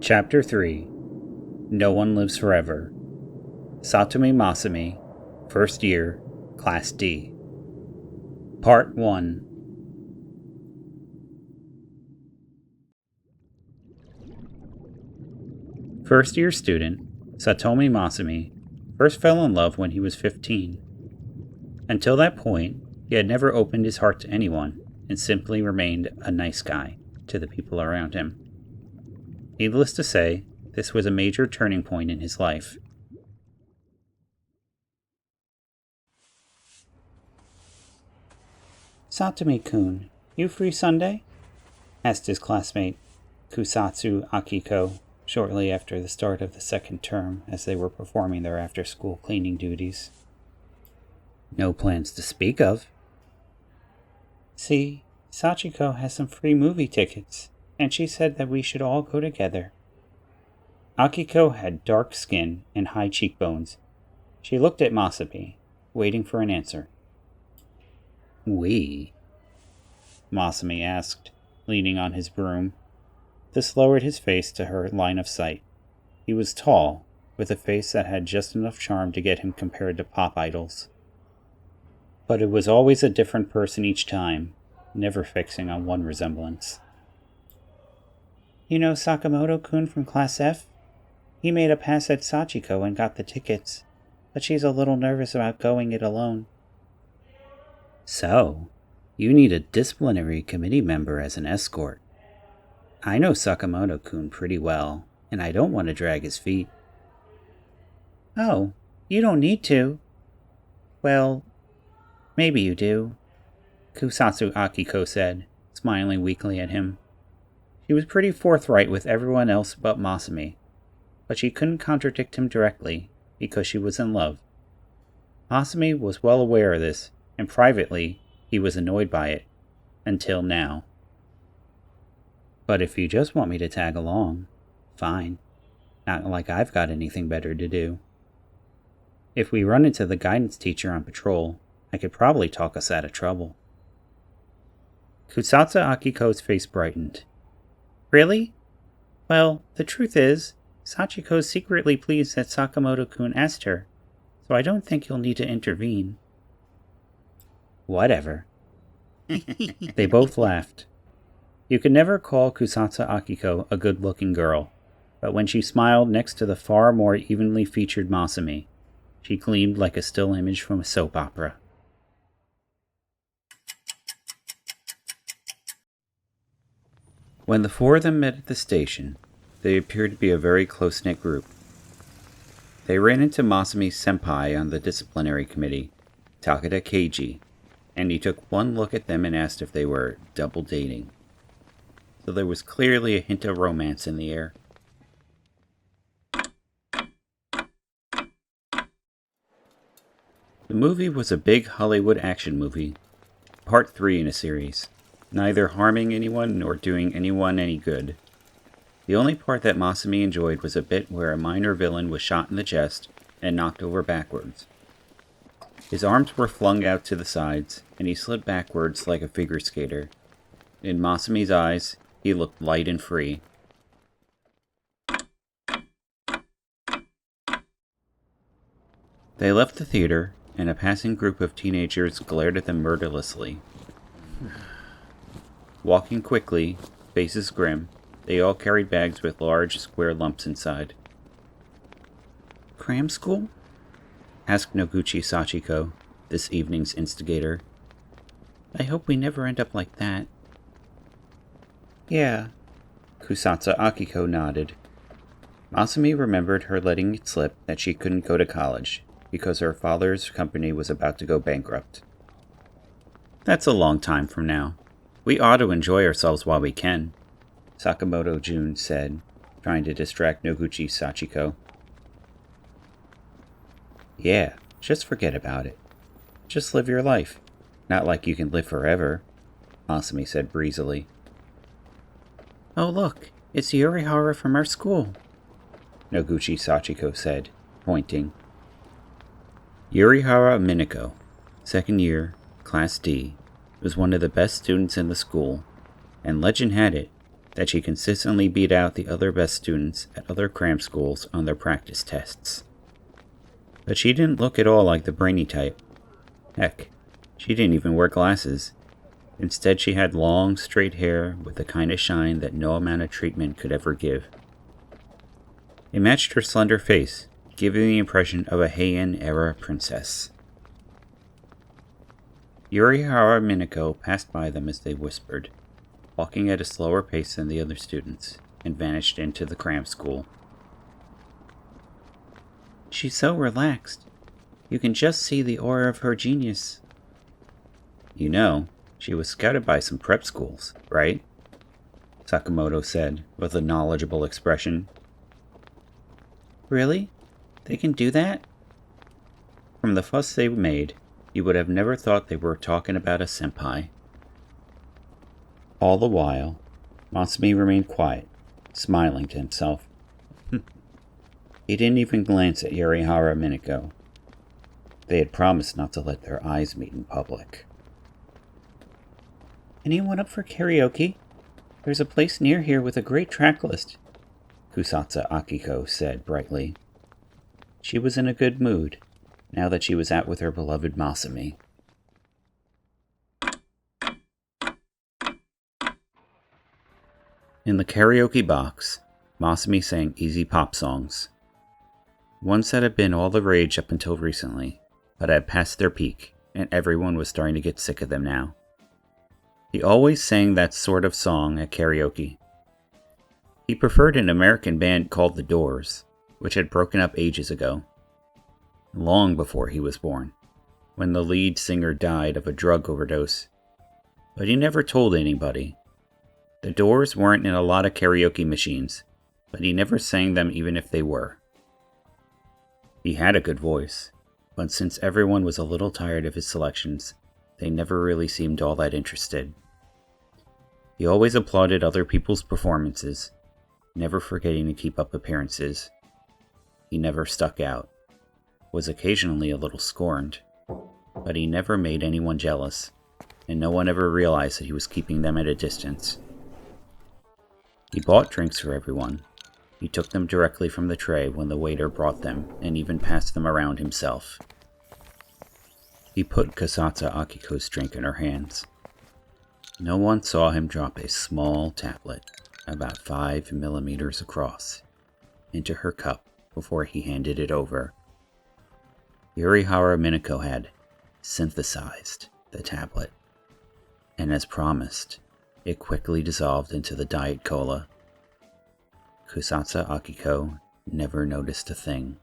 Chapter 3 No One Lives Forever. Satomi Masami, First Year, Class D. Part 1. First-year student Satomi Masami first fell in love when he was 15. Until that point, he had never opened his heart to anyone and simply remained a nice guy to the people around him. Needless to say, this was a major turning point in his life. Satomi-kun, you free Sunday? Asked his classmate, Kusatsu Akiko, shortly after the start of the second term as they were performing their after-school cleaning duties. No plans to speak of. See, Sachiko has some free movie tickets, and she said that we should all go together. Akiko had dark skin and high cheekbones. She looked at Masami, waiting for an answer. We? Masami asked, leaning on his broom. This lowered his face to her line of sight. He was tall, with a face that had just enough charm to get him compared to pop idols. But it was always a different person each time, never fixing on one resemblance. You know Sakamoto-kun from Class F? He made a pass at Sachiko and got the tickets, but she's a little nervous about going it alone. So, you need a disciplinary committee member as an escort. I know Sakamoto-kun pretty well, and I don't want to drag his feet. Oh, you don't need to. Well, maybe you do, Kusatsu Akiko said, smiling weakly at him. She was pretty forthright with everyone else but Masami, but she couldn't contradict him directly because she was in love. Masami was well aware of this, and privately, he was annoyed by it, until now. But if you just want me to tag along, fine. Not like I've got anything better to do. If we run into the guidance teacher on patrol, I could probably talk us out of trouble. Kusatsu Akiko's face brightened. Really? Well, the truth is, Sachiko's secretly pleased that Sakamoto-kun asked her, so I don't think you'll need to intervene. Whatever. They both laughed. You could never call Kusatsu Akiko a good-looking girl, but when she smiled next to the far more evenly featured Masami, she gleamed like a still image from a soap opera. When the four of them met at the station, they appeared to be a very close-knit group. They ran into Masami's senpai on the disciplinary committee, Takeda Keiji, and he took one look at them and asked if they were double dating. So there was clearly a hint of romance in the air. The movie was a big Hollywood action movie, part 3 in a series, neither harming anyone nor doing anyone any good. The only part that Masami enjoyed was a bit where a minor villain was shot in the chest and knocked over backwards. His arms were flung out to the sides, and he slid backwards like a figure skater. In Masami's eyes, he looked light and free. They left the theater, and a passing group of teenagers glared at them murderlessly. Walking quickly, faces grim, they all carried bags with large, square lumps inside. Cram school? Asked Noguchi Sachiko, this evening's instigator. I hope we never end up like that. Yeah, Kusatsu Akiko nodded. Masami remembered her letting it slip that she couldn't go to college because her father's company was about to go bankrupt. That's a long time from now. We ought to enjoy ourselves while we can, Sakamoto Jun said, trying to distract Noguchi Sachiko. Yeah, just forget about it. Just live your life. Not like you can live forever, Masami said breezily. Oh look, it's Yurihara from our school, Noguchi Sachiko said, pointing. Yurihara Minako, second year, Class D, was one of the best students in the school, and legend had it that she consistently beat out the other best students at other cram schools on their practice tests. But she didn't look at all like the brainy type. Heck, she didn't even wear glasses. Instead, she had long, straight hair with the kind of shine that no amount of treatment could ever give. It matched her slender face, giving the impression of a Heian-era princess. Yurihara Minako passed by them as they whispered, walking at a slower pace than the other students, and vanished into the cram school. She's so relaxed. You can just see the aura of her genius. You know, she was scouted by some prep schools, right? Sakamoto said, with a knowledgeable expression. Really? They can do that? From the fuss they made, you would have never thought they were talking about a senpai. All the while, Masumi remained quiet, smiling to himself. He didn't even glance at Yurihara Minako. They had promised not to let their eyes meet in public. Anyone up for karaoke? There's a place near here with a great track list, Kusatsu Akiko said brightly. She was in a good mood, now that she was out with her beloved Masumi. In the karaoke box, Masumi sang easy pop songs. Ones that had been all the rage up until recently, but had passed their peak, and everyone was starting to get sick of them now. He always sang that sort of song at karaoke. He preferred an American band called The Doors, which had broken up ages ago, long before he was born, when the lead singer died of a drug overdose. But he never told anybody. The Doors weren't in a lot of karaoke machines, but he never sang them even if they were. He had a good voice, but since everyone was a little tired of his selections, they never really seemed all that interested. He always applauded other people's performances, never forgetting to keep up appearances. He never stuck out, was occasionally a little scorned, but he never made anyone jealous, and no one ever realized that he was keeping them at a distance. He bought drinks for everyone. He took them directly from the tray when the waiter brought them, and even passed them around himself. He put Kusatsu Akiko's drink in her hands. No one saw him drop a small tablet, about 5 millimeters across, into her cup before he handed it over. Yurihara Minako had synthesized the tablet, and as promised, it quickly dissolved into the Diet Cola. Kusatsu Akiko never noticed a thing.